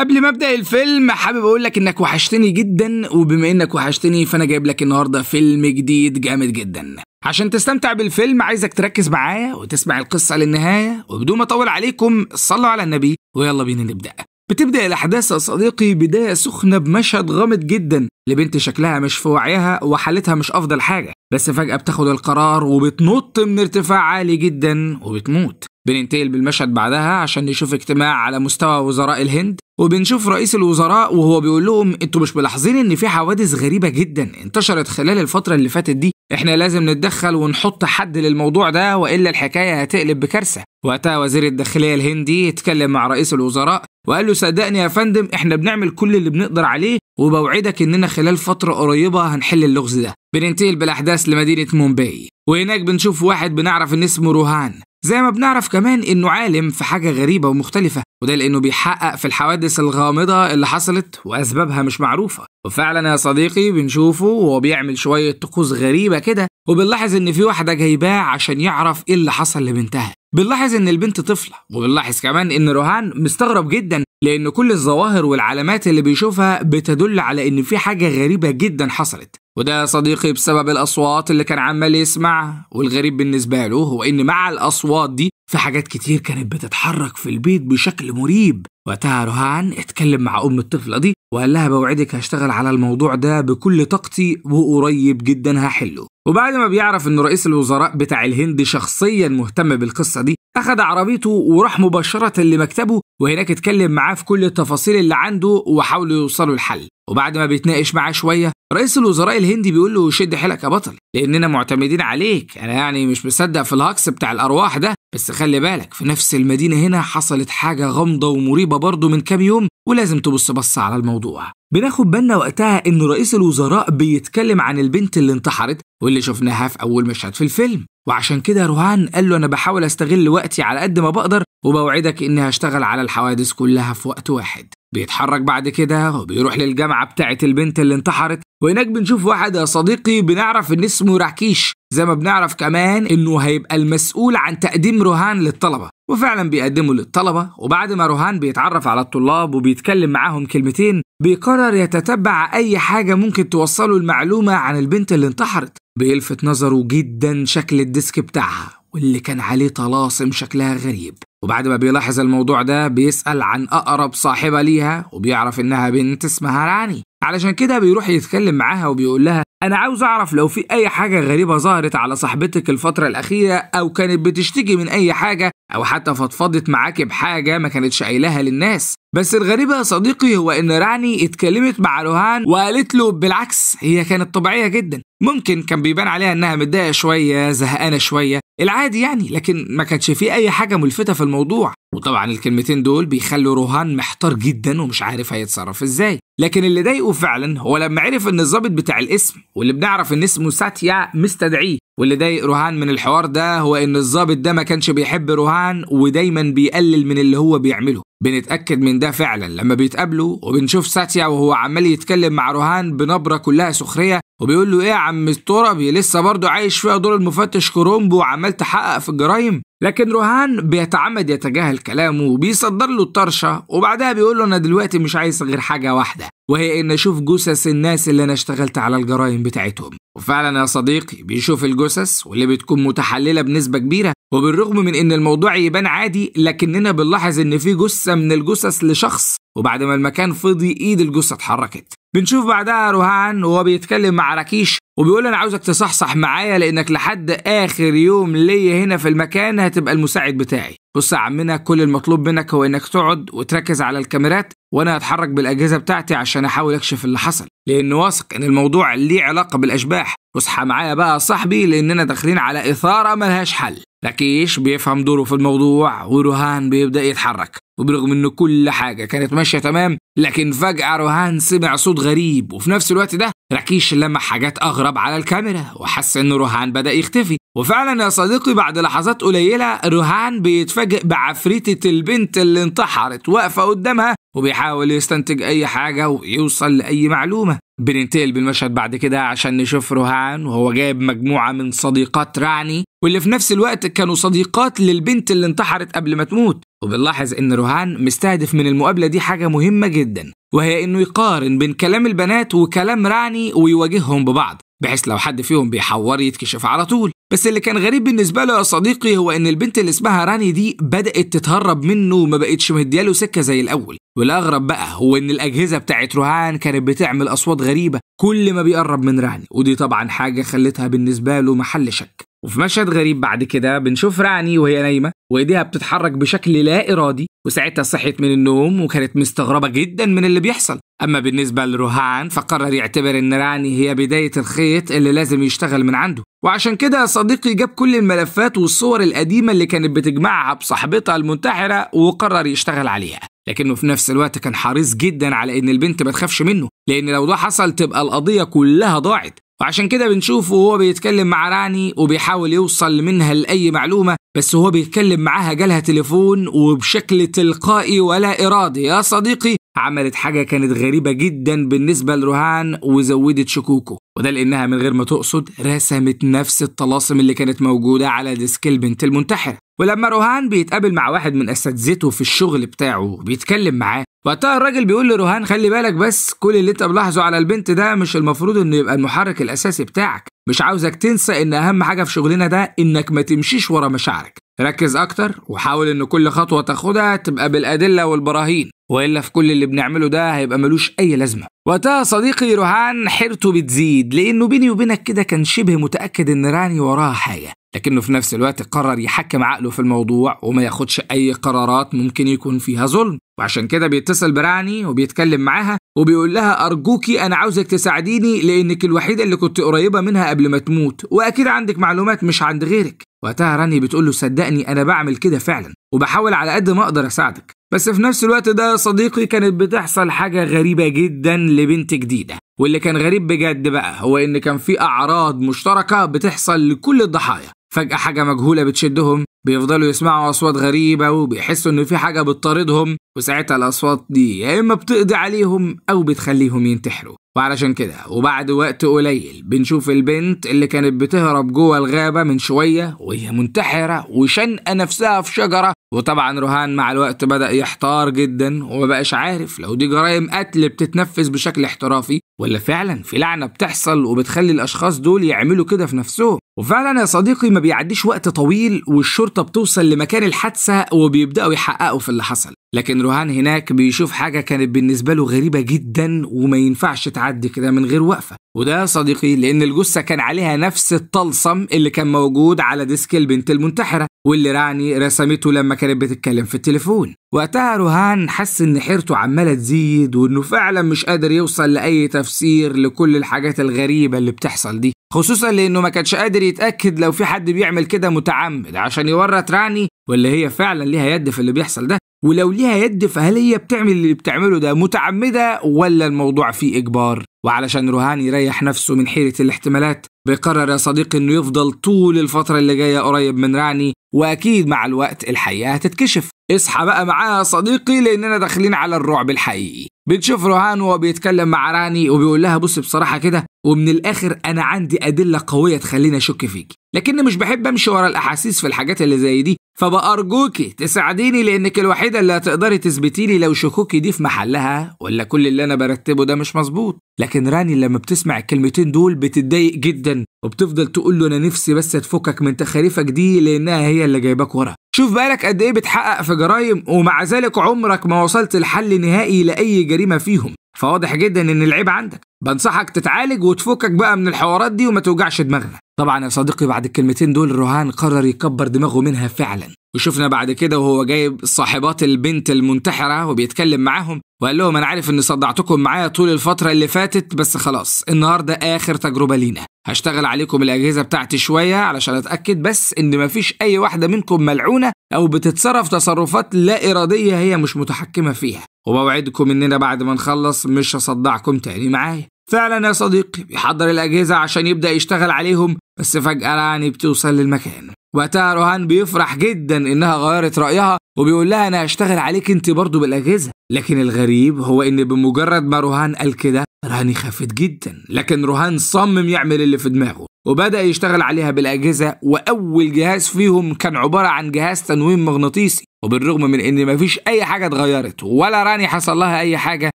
قبل ما ابدا الفيلم حابب اقول لك انك وحشتني جدا، وبما انك وحشتني فانا جايب لك النهارده فيلم جديد جامد جدا. عشان تستمتع بالفيلم عايزك تركز معايا وتسمع القصه للنهايه، وبدون ما اطول عليكم صلوا على النبي ويلا بينا نبدا. بتبدا الاحداث يا صديقي بدايه سخنه بمشهد غامض جدا لبنت شكلها مش في وعيها وحالتها مش افضل حاجه، بس فجاه بتاخد القرار وبتنط من ارتفاع عالي جدا وبتموت. بننتقل بالمشهد بعدها عشان نشوف اجتماع على مستوى وزراء الهند، وبنشوف رئيس الوزراء وهو بيقول لهم انتوا مش ملاحظين ان في حوادث غريبة جدا انتشرت خلال الفترة اللي فاتت دي؟ احنا لازم نتدخل ونحط حد للموضوع ده والا الحكاية هتقلب بكارثة. وقتها وزير الداخلية الهندي اتكلم مع رئيس الوزراء وقال له صدقني يا فندم احنا بنعمل كل اللي بنقدر عليه، وبوعدك اننا خلال فترة قريبة هنحل اللغز ده. بننتقل بالاحداث لمدينة مومباي، وهناك بنشوف واحد بنعرف ان اسمه روهان، زي ما بنعرف كمان انه عالم في حاجة غريبة ومختلفة، وده لانه بيحقق في الحوادث الغامضة اللي حصلت واسبابها مش معروفة. وفعلا يا صديقي بنشوفه وهو بيعمل شوية طقوس غريبة كده، وبنلاحظ ان في واحدة جايباه عشان يعرف ايه اللي حصل لبنتها. بنلاحظ ان البنت طفلة، وبنلاحظ كمان ان روهان مستغرب جدا لان كل الظواهر والعلامات اللي بيشوفها بتدل على ان في حاجة غريبة جدا حصلت، وده يا صديقي بسبب الأصوات اللي كان عمال يسمعها. والغريب بالنسبة له هو إن مع الأصوات دي في حاجات كتير كانت بتتحرك في البيت بشكل مريب. وقتها روهان اتكلم مع أم الطفلة دي وقال لها بوعدك هشتغل على الموضوع ده بكل طاقتي وقريب جدا هحله. وبعد ما بيعرف إن رئيس الوزراء بتاع الهند شخصيا مهتم بالقصة دي، أخد عربيته وراح مباشرة لمكتبه، وهناك اتكلم معاه في كل التفاصيل اللي عنده وحاولوا يوصلوا الحل. وبعد ما بيتناقش معاه شوية رئيس الوزراء الهندي بيقول له شد حيلك يا بطل لأننا معتمدين عليك، أنا يعني مش مصدق في الهجص بتاع الأرواح ده، بس خلي بالك في نفس المدينة هنا حصلت حاجة غامضة ومريبة برضو من كام يوم ولازم تبص بص على الموضوع. بناخد بالنا وقتها إن رئيس الوزراء بيتكلم عن البنت اللي انتحرت واللي شفناها في أول مشهد في الفيلم، وعشان كده روهان قال له أنا بحاول أستغل وقتي على قد ما بقدر وبوعدك إني هشتغل على الحوادث كلها في وقت واحد. بيتحرك بعد كده وبيروح للجامعة بتاعة البنت اللي انتحرت، وهناك بنشوف واحد يا صديقي بنعرف إن اسمه راكيش، زي ما بنعرف كمان إنه هيبقى المسؤول عن تقديم روهان للطلبة، وفعلا بيقدمه للطلبة. وبعد ما روهان بيتعرف على الطلاب وبيتكلم معاهم كلمتين بيقرر يتتبع أي حاجة ممكن توصله المعلومة عن البنت اللي انتحرت. بيلفت نظره جدا شكل الديسك بتاعها واللي كان عليه طلاسم شكلها غريب، وبعد ما بيلاحظ الموضوع ده بيسأل عن أقرب صاحبة ليها وبيعرف إنها بنت اسمها راني، علشان كده بيروح يتكلم معاها وبيقول لها أنا عاوز أعرف لو في أي حاجة غريبة ظهرت على صاحبتك الفترة الأخيرة أو كانت بتشتكي من أي حاجة أو حتى فضفضت معاك بحاجة ما كانتش قايلها للناس. بس الغريبة يا صديقي هو إن راني اتكلمت مع روهان وقالت له بالعكس هي كانت طبيعية جدا، ممكن كان بيبان عليها إنها متضايقة شوية زهقانة شوية العادي يعني، لكن ما كانش فيه أي حاجة ملفتة في الموضوع. وطبعا الكلمتين دول بيخلوا روهان محتار جدا ومش عارف هيتصرف ازاي، لكن اللي ضايقه فعلا هو لما عرف ان الضابط بتاع الاسم واللي بنعرف ان اسمه ساتيا مستدعيه. واللي ضايق روهان من الحوار ده هو ان الضابط ده ما كانش بيحب روهان ودايما بيقلل من اللي هو بيعمله. بنتأكد من ده فعلا لما بيتقابلوا وبنشوف ساتيا وهو عمال يتكلم مع روهان بنبرة كلها سخرية وبيقول له ايه يا عم التربي لسه برضه عايش فيها دور المفتش كرومبو وعمال تحقق في الجرايم. لكن روهان بيتعمد يتجاهل كلامه وبيصدر له الطرشة، وبعدها بيقول له انا دلوقتي مش عايز غير حاجة واحدة وهي ان اشوف جثث الناس اللي انا اشتغلت على الجرايم بتاعتهم. وفعلا يا صديقي بيشوف الجثث واللي بتكون متحللة بنسبة كبيرة، وبالرغم من ان الموضوع يبان عادي لكننا بنلاحظ ان في جثة من الجثث لشخص، وبعد ما المكان فضي ايد الجثة اتحركت. بنشوف بعدها روهان وهو بيتكلم مع راكيش وبيقول انا عاوزك تصحصح معايا لانك لحد اخر يوم ليا هنا في المكان هتبقى المساعد بتاعي. بص يا عمنا كل المطلوب منك هو انك تقعد وتركز على الكاميرات وانا هتحرك بالاجهزه بتاعتي عشان احاول اكشف اللي حصل، لان واثق ان الموضوع ليه علاقه بالاشباح. واصحى معايا بقى يا صاحبي لاننا داخلين على اثاره ملهاش حل. راكيش بيفهم دوره في الموضوع وروهان بيبدا يتحرك، وبرغم ان كل حاجه كانت ماشيه تمام لكن فجاه روهان سمع صوت غريب، وفي نفس الوقت ده راكيش لمح حاجات اغرب على الكاميرا وحس ان روهان بدا يختفي. وفعلا يا صديقي بعد لحظات قليله روهان بيتفاجئ بعفريتة البنت اللي انتحرت واقفه قدامها وبيحاول يستنتج اي حاجه ويوصل لاي معلومه. بننتقل بالمشهد بعد كده عشان نشوف روهان وهو جايب مجموعة من صديقات راني، واللي في نفس الوقت كانوا صديقات للبنت اللي انتحرت قبل ما تموت. وبنلاحظ ان روهان مستهدف من المقابلة دي حاجة مهمة جدا، وهي انه يقارن بين كلام البنات وكلام راني ويواجههم ببعض، بحيث لو حد فيهم بيحور يتكشف على طول. بس اللي كان غريب بالنسبة له يا صديقي هو ان البنت اللي اسمها راني دي بدأت تتهرب منه وما بقتش مدياله سكة زي الأول. والأغرب بقى هو ان الأجهزة بتاعت روهان كانت بتعمل أصوات غريبة كل ما بيقرب من راني، ودي طبعا حاجة خلتها بالنسبة له محل شك. وفي مشهد غريب بعد كده بنشوف راني وهي نايمة وإيديها بتتحرك بشكل لا إرادي، وساعتها صحيت من النوم وكانت مستغربة جدا من اللي بيحصل. أما بالنسبة لروهان فقرر يعتبر إن راني هي بداية الخيط اللي لازم يشتغل من عنده، وعشان كده صديقي جاب كل الملفات والصور القديمة اللي كانت بتجمعها بصاحبتها المنتحرة وقرر يشتغل عليها. لكنه في نفس الوقت كان حريص جدا على إن البنت ما تخافش منه، لأن لو ده حصل تبقى القضية كلها ضاعت. وعشان كده بنشوفه وهو بيتكلم مع راني وبيحاول يوصل منها لأي معلومة، بس هو بيتكلم معاها جالها تليفون وبشكل تلقائي ولا إرادي يا صديقي عملت حاجة كانت غريبة جدا بالنسبة لروهان وزودت شكوكه، وده لأنها من غير ما تقصد رسمت نفس الطلاسم اللي كانت موجودة على ديسك البنت المنتحرة. ولما روهان بيتقابل مع واحد من أساتذته في الشغل بتاعه بيتكلم معاه، وقتها الراجل بيقول لروهان خلي بالك بس كل اللي انت ملاحظه على البنت ده مش المفروض انه يبقى المحرك الأساسي بتاعك، مش عاوزك تنسى ان اهم حاجة في شغلنا ده انك ما تمشيش ورا مشاعرك، ركز اكتر وحاول ان كل خطوة تاخدها تبقى بالأدلة والبراهين، وإلا في كل اللي بنعمله ده هيبقى ملوش أي لازمة. وقتها صديقي روهان حيرته بتزيد، لأنه بيني وبينك كده كان شبه متأكد إن راني وراها حاجة، لكنه في نفس الوقت قرر يحكم عقله في الموضوع وما ياخدش أي قرارات ممكن يكون فيها ظلم. وعشان كده بيتصل براني وبيتكلم معاها وبيقول لها أرجوكي أنا عاوزك تساعديني لأنك الوحيدة اللي كنت قريبة منها قبل ما تموت، وأكيد عندك معلومات مش عند غيرك. وقتها راني بتقول له صدقني أنا بعمل كده فعلا وبحاول على قد ما أقدر أساعدك. بس في نفس الوقت ده يا صديقي كانت بتحصل حاجة غريبة جدا لبنت جديدة، واللي كان غريب بجد بقى هو إن كان في أعراض مشتركة بتحصل لكل الضحايا. فجأة حاجة مجهولة بتشدهم، بيفضلوا يسمعوا أصوات غريبة وبيحسوا إن في حاجة بتطاردهم، وساعتها الأصوات دي يا إما بتقضي عليهم أو بتخليهم ينتحروا. وعلشان كده وبعد وقت قليل بنشوف البنت اللي كانت بتهرب جوه الغابة من شوية وهي منتحرة وشنقة نفسها في شجرة. وطبعا روهان مع الوقت بدأ يحتار جدا ومبقاش عارف لو دي جرائم قتل بتتنفذ بشكل احترافي ولا فعلا في لعنة بتحصل وبتخلي الأشخاص دول يعملوا كده في نفسهم. وفعلا يا صديقي ما بيعديش وقت طويل والشرطة بتوصل لمكان الحادثة وبيبدأوا يحققوا في اللي حصل، لكن روهان هناك بيشوف حاجة كانت بالنسبة له غريبة جدا وما ينفعش تعدي كده من غير وقفة. وده يا صديقي لأن الجثة كان عليها نفس الطلسم اللي كان موجود على ديسك البنت المنتحرة واللي راني رسمته لما كانت بتتكلم في التليفون. وقتها روهان حس إن حيرته عمالة تزيد وإنه فعلا مش قادر يوصل لأي تفسير لكل الحاجات الغريبة اللي بتحصل دي، خصوصا لأنه ما كانش قادر يتأكد لو في حد بيعمل كده متعمد عشان يورط راني ولا هي فعلا ليها يد في اللي بيحصل ده، ولو ليها يد فهل هي بتعمل اللي بتعمله ده متعمدة ولا الموضوع فيه إجبار. وعلشان روهان يريح نفسه من حيرة الاحتمالات بيقرر يا صديقي إنه يفضل طول الفترة اللي جاية قريب من راني، وأكيد مع الوقت الحقيقة هتتكشف. اصحى بقى معايا يا صديقي لأننا داخلين على الرعب الحقيقي. بنشوف روهان وهو بيتكلم مع راني وبيقول لها بص بصراحة كده ومن الآخر أنا عندي أدلة قوية تخليني أشك فيك، لكن مش بحب أمشي ورا الأحاسيس في الحاجات اللي زي دي، فبأرجوكي تساعديني لأنك الوحيدة اللي هتقدري تثبتي لي لو شكوكي دي في محلها ولا كل اللي أنا برتبه ده مش مظبوط. لكن راني لما بتسمع الكلمتين دول بتتضايق جدا وبتفضل تقول له أنا نفسي بس تفكك من تخاريفك دي لأنها هي اللي جايباك ورا. شوف بالك قد إيه بتحقق في جرايم ومع ذلك عمرك ما وصلت لحل نهائي لأي جريمة فيهم، فواضح جدا إن العيب عندك. بنصحك تتعالج وتفكك بقى من الحوارات دي وما توجعش دماغنا. طبعا يا صديقي بعد الكلمتين دول روهان قرر يكبر دماغه منها فعلا، وشفنا بعد كده وهو جايب صاحبات البنت المنتحرة وبيتكلم معاهم وقال لهم أنا عارف إني صدعتكم معايا طول الفترة اللي فاتت، بس خلاص النهاردة آخر تجربة لينا، هشتغل عليكم الأجهزة بتاعتي شوية علشان أتأكد بس إن مفيش أي واحدة منكم ملعونة أو بتصرف تصرفات لا إرادية هي مش متحكمة فيها، وبوعدكم إننا بعد ما نخلص مش هصدعكم تاني معايا. فعلا يا صديقي بيحضر الأجهزة عشان يبدأ يشتغل عليهم، بس فجأة راني بتوصل للمكان. وقتها روهان بيفرح جدا إنها غيرت رأيها وبيقول لها أنا هشتغل عليك أنت برضو بالأجهزة. لكن الغريب هو إن بمجرد ما روهان قال كده راني خافت جدا، لكن روهان صمم يعمل اللي في دماغه وبدأ يشتغل عليها بالأجهزة، وأول جهاز فيهم كان عبارة عن جهاز تنويم مغناطيسي. وبالرغم من إن مفيش أي حاجة اتغيرت ولا راني حصل لها أي حاجة،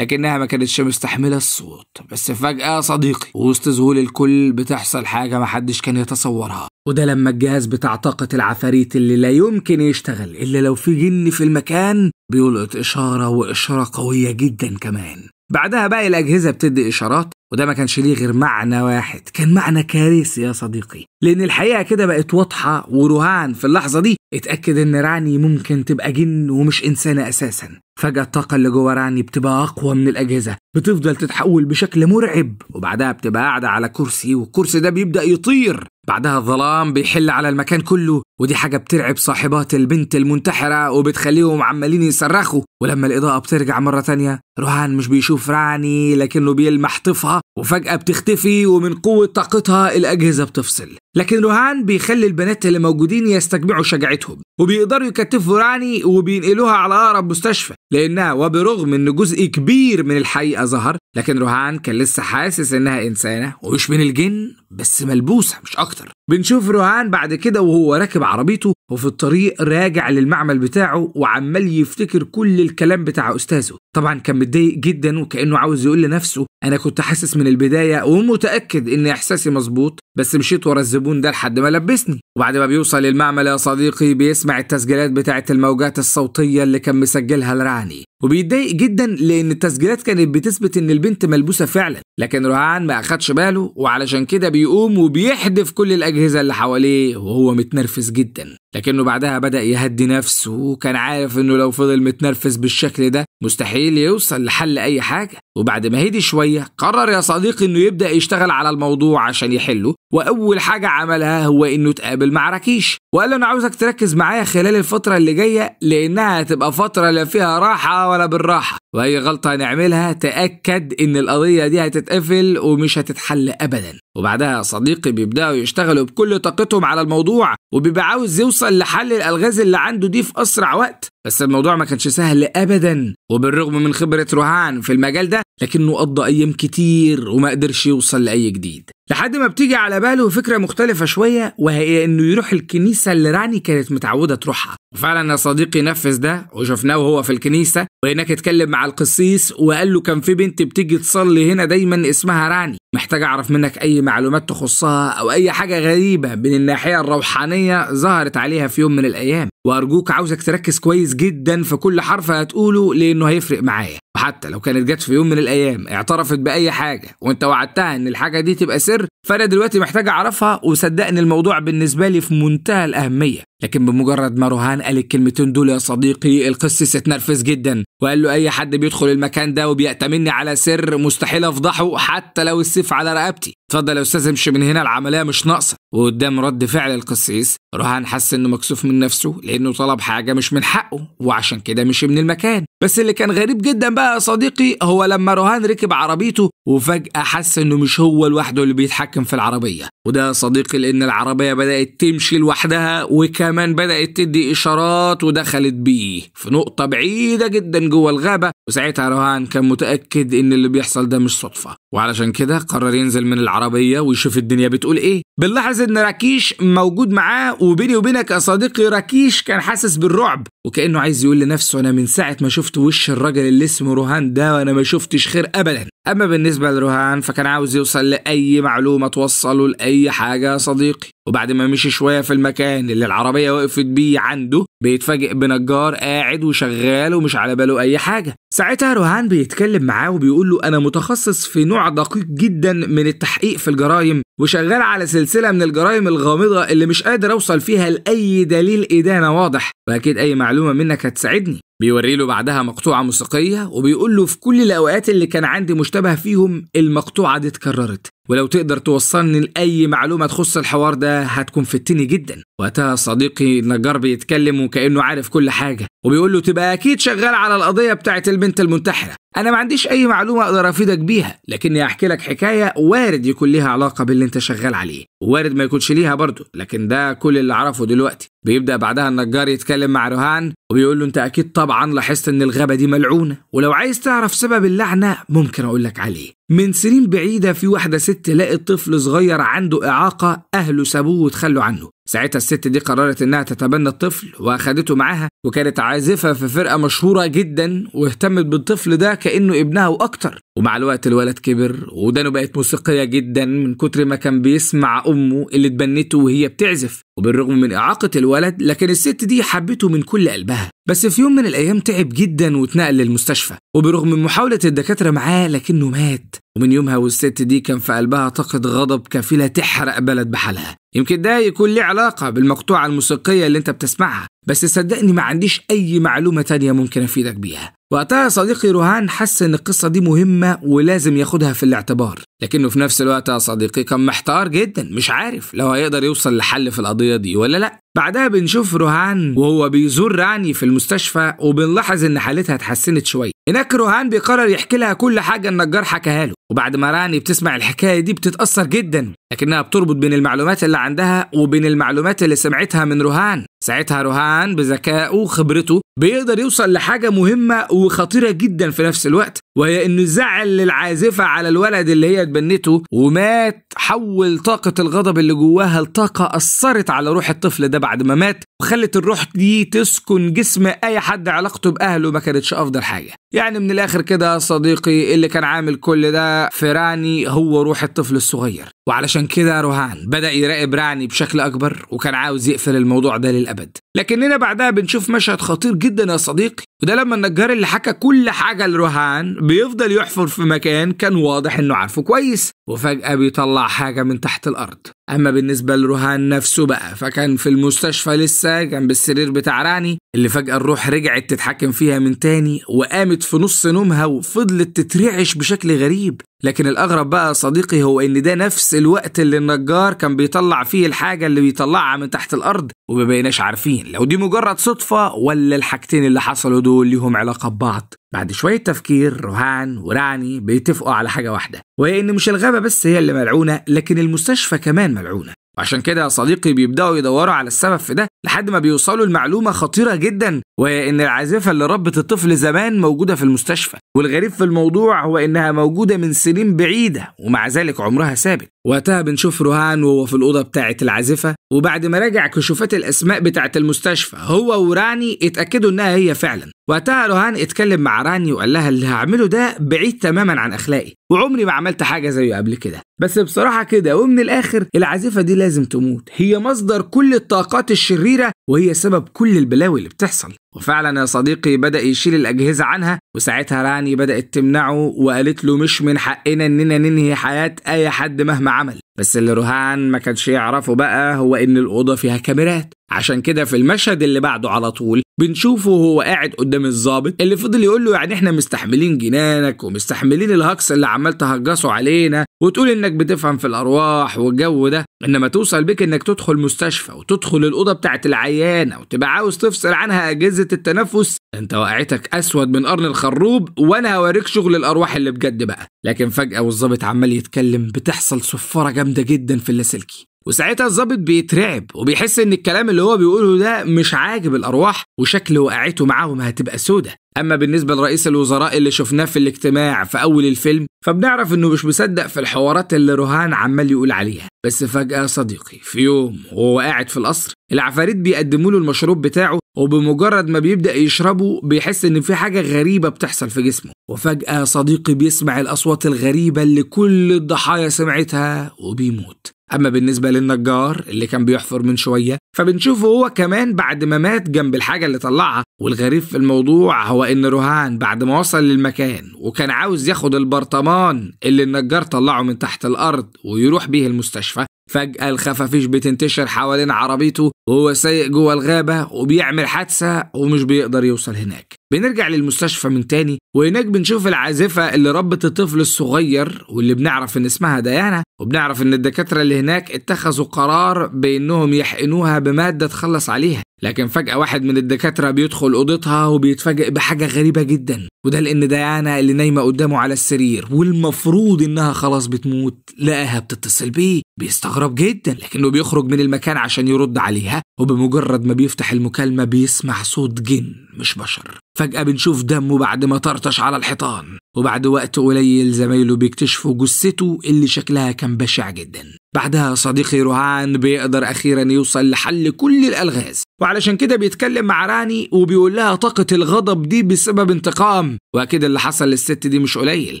لكنها ما كانتش مستحملة الصوت. بس فجأة صديقي، وسط ذهول الكل بتحصل حاجة محدش كان يتصورها، وده لما الجهاز بتاع طاقة العفاريت اللي لا يمكن يشتغل إلا لو في جن في المكان بيلقط إشارة، وإشارة قوية جدا كمان. بعدها باقي الأجهزة بتدي إشارات، وده ما كانش ليه غير معنى واحد، كان معنى كارثي يا صديقي، لأن الحقيقة كده بقت واضحة. وروهان في اللحظة دي اتأكد إن راني ممكن تبقى جن ومش إنسانة أساسا. فجأة الطاقة اللي جوه راني بتبقى أقوى من الأجهزة، بتفضل تتحول بشكل مرعب، وبعدها بتبقى قاعدة على كرسي، والكرسي ده بيبدأ يطير. بعدها الظلام بيحل على المكان كله، ودي حاجة بترعب صاحبات البنت المنتحرة وبتخليهم عمالين يصرخوا. ولما الإضاءة بترجع مرة تانية، روهان مش بيشوف راني لكنه بيلمح طفها، وفجأة بتختفي، ومن قوة طاقتها الأجهزة بتفصل. لكن روهان بيخلي البنات اللي موجودين يستجمعوا شجاعتهم، وبيقدروا يكتفوا راني وبينقلوها على أقرب مستشفى، لأنها وبرغم إن جزء كبير من الحقيقة ظهر، لكن روهان كان لسه حاسس إنها إنسانة ومش من الجن، بس ملبوسة مش أكتر. بنشوف روهان بعد كده وهو راكب عربيته وفي الطريق راجع للمعمل بتاعه، وعمال يفتكر كل الكلام بتاع أستاذه. طبعا كان متضايق جدا، وكأنه عاوز يقول لنفسه أنا كنت حاسس من البداية ومتأكد إن إحساسي مظبوط، بس مشيت ورا الزبون ده لحد ما لبسني. وبعد ما بيوصل للمعمل يا صديقي، بيسمع التسجيلات بتاعة الموجات الصوتية اللي كان مسجلها لراني، وبيتضايق جدا لأن التسجيلات كانت بتثبت إن البنت ملبوسة فعلا. لكن روهان ما أخدش باله، وعلشان كده بيقوم وبيحدف كل الأجهزة اللي حواليه وهو متنرفز جدا. لكنه بعدها بدأ يهدي نفسه، وكان عارف إنه لو فضل متنرفز بالشكل ده مستحيل يوصل لحل أي حاجة. وبعد ما هدي شوية، قرر يا صديقي إنه يبدأ يشتغل على الموضوع عشان يحله. وأول حاجة عملها هو إنه تقابل مع راكيش، وقال له أنا عاوزك تركز معايا خلال الفترة اللي جاية، لأنها هتبقى فترة لا فيها راحة ولا بالراحة، وأي غلطة هنعملها تأكد إن القضية دي هتتقفل ومش هتتحل أبدا. وبعدها صديقي بيبدأوا يشتغلوا بكل طاقتهم على الموضوع، وبيبقى عاوز يوصل لحل الألغاز اللي عنده دي في أسرع وقت. بس الموضوع ما كانش سهل أبدا، وبالرغم من خبرة روهان في المجال ده، لكنه قضى أيام كتير وما قدرش يوصل لأي جديد، لحد ما بتيجي على باله فكرة مختلفة شوية، وهي إنه يروح الكنيسة اللي راني كانت متعودة تروحها. وفعلا يا صديقي نفذ ده، وشفناه وهو في الكنيسة، وهناك اتكلم مع القسيس وقال له كان في بنت بتيجي تصلي هنا دايما اسمها راني، محتاج أعرف منك أي معلومات تخصها أو أي حاجة غريبة من الناحية الروحانية ظهرت عليها في يوم من الأيام، وأرجوك عاوزك تركز كويس جدا في كل حرف هتقوله لأنه هيفرق معايا. وحتى لو كانت جت في يوم من الأيام اعترفت بأي حاجة وانت وعدتها ان الحاجة دي تبقى سر، فأنا دلوقتي محتاج أعرفها، وصدقني الموضوع بالنسبة لي في منتهى الأهمية. لكن بمجرد ما روهان قال الكلمتين دول يا صديقي، القسيس اتنرفز جدا وقال له أي حد بيدخل المكان ده وبيأتمني على سر مستحيل أفضحه حتى لو السيف على رقبتي. اتفضل يا أستاذ امشي من هنا، العملية مش ناقصة. وقدام رد فعل القسيس، روهان حس إنه مكسوف من نفسه لأنه طلب حاجة مش من حقه، وعشان كده مشي من المكان. بس اللي كان غريب جدا بقى يا صديقي هو لما روهان ركب عربيته وفجأة حس إنه مش هو لوحده اللي بيتحكم في العربية. وده يا صديقي لأن العربية بدأت تمشي لوحدها، وكمان بدأت تدي إشارات، ودخلت بيه في نقطة بعيدة جدا جوه الغابة. وساعتها روهان كان متأكد إن اللي بيحصل ده مش صدفة، وعلشان كده قرر ينزل من العربية ويشوف الدنيا بتقول إيه. بنلاحظ إن راكيش موجود معاه، وبيني وبينك يا صديقي راكيش كان حاسس بالرعب، وكأنه عايز يقول لنفسه أنا من ساعة ما شفت وش الراجل اللي اسمه روهان ده وأنا ما شفتش خير أبدا. أما بالنسبة لروهان فكان عاوز يوصل لأي معلومة توصله لأي حاجة يا صديقي. وبعد ما مشي شوية في المكان اللي العربية وقفت بيه عنده، بيتفاجئ بنجار قاعد وشغال ومش على باله أي حاجة. ساعتها روهان بيتكلم معاه وبيقول له أنا متخصص في نوع دقيق جدا من التحقيق في الجرائم، وشغال على سلسلة من الجرائم الغامضة اللي مش قادر أوصل فيها لأي دليل إدانة واضح، وأكيد أي معلومة منك هتساعدني. بيوري له بعدها مقطوعة موسيقية، وبيقول له في كل الأوقات اللي كان عندي مشتبه فيهم المقطوعة دي اتكررت، ولو تقدر توصلني لأي معلومة تخص الحوار ده هتكون فدتني جدا. وقتها صديقي النجار بيتكلم وكأنه عارف كل حاجة، وبيقول له تبقى أكيد شغال على القضية بتاعت البنت المنتحرة. أنا ما عنديش أي معلومة أقدر أفيدك بيها، لكني أحكي لك حكاية وارد يكون لها علاقة باللي أنت شغال عليه. ووارد ما يكونش ليها برضه، لكن ده كل اللي اعرفه دلوقتي. بيبدأ بعدها النجار يتكلم مع روهان وبيقول له انت اكيد طبعا لاحظت ان الغابة دي ملعونة، ولو عايز تعرف سبب اللعنة ممكن اقول لك عليه. من سنين بعيدة في واحدة ست لقت طفل صغير عنده إعاقة أهله سابوه وتخلوا عنه. ساعتها الست دي قررت انها تتبنى الطفل واخدته معاها، وكانت عازفة في فرقة مشهورة جدا واهتمت بالطفل ده كأنه ابنها واكتر. ومع الوقت الولد كبر ودانه بقت موسيقية جدا من كتر ما كان بيسمع امه اللي اتبنته وهي بتعزف. وبالرغم من إعاقة الولد لكن الست دي حبته من كل قلبها. بس في يوم من الأيام تعب جدا واتنقل للمستشفى، وبرغم من محاولة الدكاترة معاه لكنه مات. ومن يومها والست دي كان في قلبها طاقة غضب كفيلة تحرق بلد بحالها. يمكن ده يكون له علاقة بالمقطوعة الموسيقية اللي انت بتسمعها، بس صدقني ما عنديش أي معلومة تانية ممكن أفيدك بيها. وقتها صديقي روهان حس ان القصة دي مهمة ولازم ياخدها في الاعتبار، لكنه في نفس الوقت يا صديقي كان محتار جدا، مش عارف لو هيقدر يوصل لحل في القضية دي ولا لا. بعدها بنشوف روهان وهو بيزور راني في المستشفى وبنلاحظ ان حالتها اتحسنت شوية. هناك روهان بيقرر يحكي لها كل حاجة النجار حكاها له، وبعد ما راني بتسمع الحكاية دي بتتأثر جدا، لكنها بتربط بين المعلومات اللي عندها وبين المعلومات اللي سمعتها من روهان. ساعتها روهان بذكائه وخبرته بيقدر يوصل لحاجة مهمة وخطيرة جدا في نفس الوقت، وهي انه زعل العازفة على الولد اللي هي اتبنته ومات، حول طاقة الغضب اللي جواها لطاقة أثرت على روح الطفل ده بعد ما مات، وخلت الروح دي تسكن جسم أي حد علاقته بأهله ما كانتش أفضل حاجة. يعني من الآخر كده يا صديقي اللي كان عامل كل ده في راني هو روح الطفل الصغير، وعلشان كده روهان بدأ يراقب راني بشكل أكبر وكان عاوز يقفل الموضوع ده للأبد. لكننا بعدها بنشوف مشهد خطير جدا يا صديقي، وده لما النجار اللي حكى كل حاجة لروهان بيفضل يحفر في مكان كان واضح انه عارفه كويس، وفجأة بيطلع حاجة من تحت الأرض. أما بالنسبة لروهان نفسه بقى فكان في المستشفى لسه جنب السرير بتاع راني اللي فجأة الروح رجعت تتحكم فيها من تاني، وقامت في نص نومها وفضلت تترعش بشكل غريب. لكن الأغرب بقى صديقي هو إن ده نفس الوقت اللي النجار كان بيطلع فيه الحاجة اللي بيطلعها من تحت الأرض، ومبقيناش عارفين لو دي مجرد صدفة ولا الحاجتين اللي حصلوا دول ليهم علاقة ببعض. بعد شوية تفكير روهان وراني بيتفقوا على حاجة واحدة، وهي إن مش الغابة بس هي اللي ملعونة لكن المستشفى كمان ملعونة. وعشان كده يا صديقي بيبدأوا يدوروا على السبب في ده لحد ما بيوصلوا لمعلومة خطيرة جدا، وهي إن العازفة اللي ربت الطفل زمان موجودة في المستشفى، والغريب في الموضوع هو إنها موجودة من سنين بعيدة ومع ذلك عمرها ثابت. وقتها بنشوف روهان وهو في الأوضة بتاعة العازفة، وبعد ما راجع كشوفات الأسماء بتاعة المستشفى هو وراني اتأكدوا إنها هي فعلا. وقتها روهان اتكلم مع راني وقال لها اللي هعمله ده بعيد تماما عن أخلاقي وعمري ما عملت حاجة زيه قبل كده، بس بصراحة كده ومن الآخر العازفة دي لازم تموت، هي مصدر كل الطاقات الشريرة وهي سبب كل البلاوي اللي بتحصل. وفعلا يا صديقي بدأ يشيل الأجهزة عنها، وساعتها راني بدأت تمنعه وقالت له مش من حقنا إننا ننهي حياة أي حد مهما عمل. بس اللي روهان ما كانش يعرفه بقى هو إن الأوضة فيها كاميرات، عشان كده في المشهد اللي بعده على طول بنشوفه وهو قاعد قدام الضابط اللي فضل يقول له يعني احنا مستحملين جنانك ومستحملين الهجص اللي عمال تهجصه علينا وتقول انك بتفهم في الارواح والجو ده، انما توصل بك انك تدخل مستشفى وتدخل الاوضه بتاعت العيانه وتبقى عاوز تفصل عنها اجهزه التنفس، انت وقعتك اسود من قرن الخروب وانا هوريك شغل الارواح اللي بجد بقى. لكن فجاه والضابط عمال يتكلم بتحصل صفاره جامده جدا في اللاسلكي، وساعتها الضابط بيترعب وبيحس ان الكلام اللي هو بيقوله ده مش عاجب الارواح وشكل وقعته معاهم هتبقى سودة. اما بالنسبه لرئيس الوزراء اللي شفناه في الاجتماع في اول الفيلم فبنعرف انه مش مصدق في الحوارات اللي روهان عمال يقول عليها. بس فجاه صديقي في يوم وهو قاعد في القصر العفاريت بيقدموا له المشروب بتاعه، وبمجرد ما بيبدا يشربه بيحس ان في حاجه غريبه بتحصل في جسمه، وفجاه صديقي بيسمع الاصوات الغريبه اللي كل الضحايا سمعتها وبيموت. أما بالنسبة للنجار اللي كان بيحفر من شوية فبنشوفه هو كمان بعد ما مات جنب الحاجة اللي طلعها. والغريب في الموضوع هو إن روهان بعد ما وصل للمكان وكان عاوز ياخد البرطمان اللي النجار طلعه من تحت الأرض ويروح بيه المستشفى، فجأة الخفافيش بتنتشر حوالين عربيته وهو سايق جوه الغابة وبيعمل حادثة ومش بيقدر يوصل هناك. بنرجع للمستشفى من تاني، وهناك بنشوف العازفة اللي ربت الطفل الصغير واللي بنعرف ان اسمها ديانا، وبنعرف ان الدكاترة اللي هناك اتخذوا قرار بانهم يحقنوها بمادة تخلص عليها. لكن فجأة واحد من الدكاترة بيدخل أوضتها وبيتفاجئ بحاجة غريبة جدا، وده لأن ديانا اللي نايمة قدامه على السرير والمفروض إنها خلاص بتموت لقاها بتتصل بيه. بيستغرب جدا لكنه بيخرج من المكان عشان يرد عليها، وبمجرد ما بيفتح المكالمة بيسمع صوت جن مش بشر. فجأة بنشوف دمه بعد ما طرطش على الحيطان، وبعد وقت قليل زمايله بيكتشفوا جثته اللي شكلها كان بشع جدا. بعدها صديقي روهان بيقدر أخيرا يوصل لحل كل الألغاز، وعلشان كده بيتكلم مع راني وبيقول لها طاقة الغضب دي بسبب انتقام، وأكيد اللي حصل للست دي مش قليل.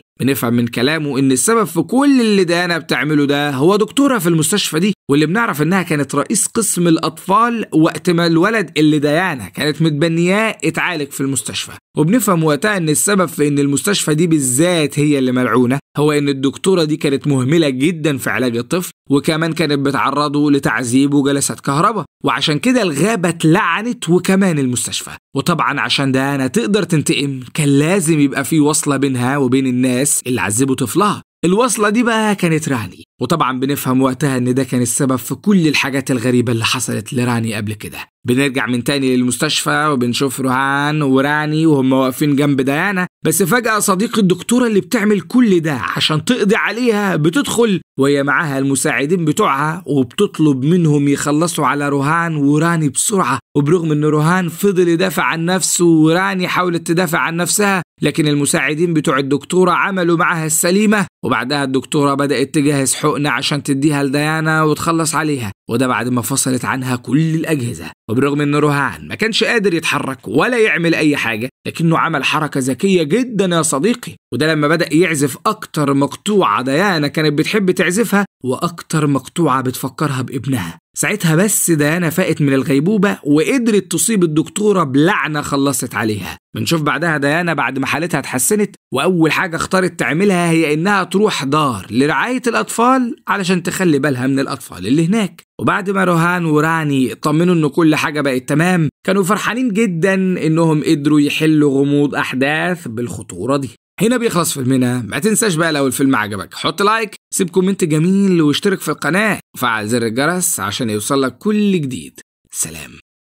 بنفهم من كلامه إن السبب في كل اللي ديانا بتعمله ده هو دكتورة في المستشفى دي، واللي بنعرف إنها كانت رئيس قسم الأطفال وقت ما الولد اللي ديانا كانت متبنياه اتعالج في المستشفى. وبنفهم وقتها إن السبب في إن المستشفى دي بالذات هي اللي ملعونة هو إن الدكتورة دي كانت مهملة جدا في علاج الطفل، وكمان كانت بتعرضه لتعذيب وجلسات كهرباء، وعشان كده الغابة اتلعنت وكمان المستشفى. وطبعا عشان ديانا تقدر تنتقم كان لازم يبقى في وصلة بينها وبين الناس اللي عذبوا طفلها. الوصلة دي بقى كانت راني، وطبعا بنفهم وقتها ان ده كان السبب في كل الحاجات الغريبة اللي حصلت لراني قبل كده. بنرجع من تاني للمستشفى وبنشوف روهان وراني وهم واقفين جنب ديانا، بس فجأة صديق الدكتورة اللي بتعمل كل ده عشان تقضي عليها بتدخل وهي معاها المساعدين بتوعها، وبتطلب منهم يخلصوا على روهان وراني بسرعة. وبرغم ان روهان فضل يدافع عن نفسه وراني حاولت تدافع عن نفسها، لكن المساعدين بتوع الدكتورة عملوا معاها السليمة، وبعدها الدكتورة بدأت تجهز حقنة عشان تديها لديانا وتخلص عليها، وده بعد ما فصلت عنها كل الأجهزة. وبرغم ان روهان ما كانش قادر يتحرك ولا يعمل اي حاجة، لكنه عمل حركة ذكية جدا يا صديقي، وده لما بدأ يعزف اكتر مقطوعة ديانا كانت بتحب تعزفها واكتر مقطوعة بتفكرها بابنها. ساعتها بس ديانا فاقت من الغيبوبة وقدرت تصيب الدكتورة بلعنة خلصت عليها. بنشوف بعدها ديانا بعد ما حالتها اتحسنت، وأول حاجة اختارت تعملها هي إنها تروح دار لرعاية الأطفال علشان تخلي بالها من الأطفال اللي هناك. وبعد ما روهان وراني طمنوا إن كل حاجة بقت تمام كانوا فرحانين جدا إنهم قدروا يحلوا غموض أحداث بالخطورة دي. هنا بيخلص فيلمنا. ما تنساش بقى لو الفيلم عجبك حط لايك، سيب كومنت جميل واشترك في القناة وفعل زر الجرس عشان يوصلك كل جديد. سلام.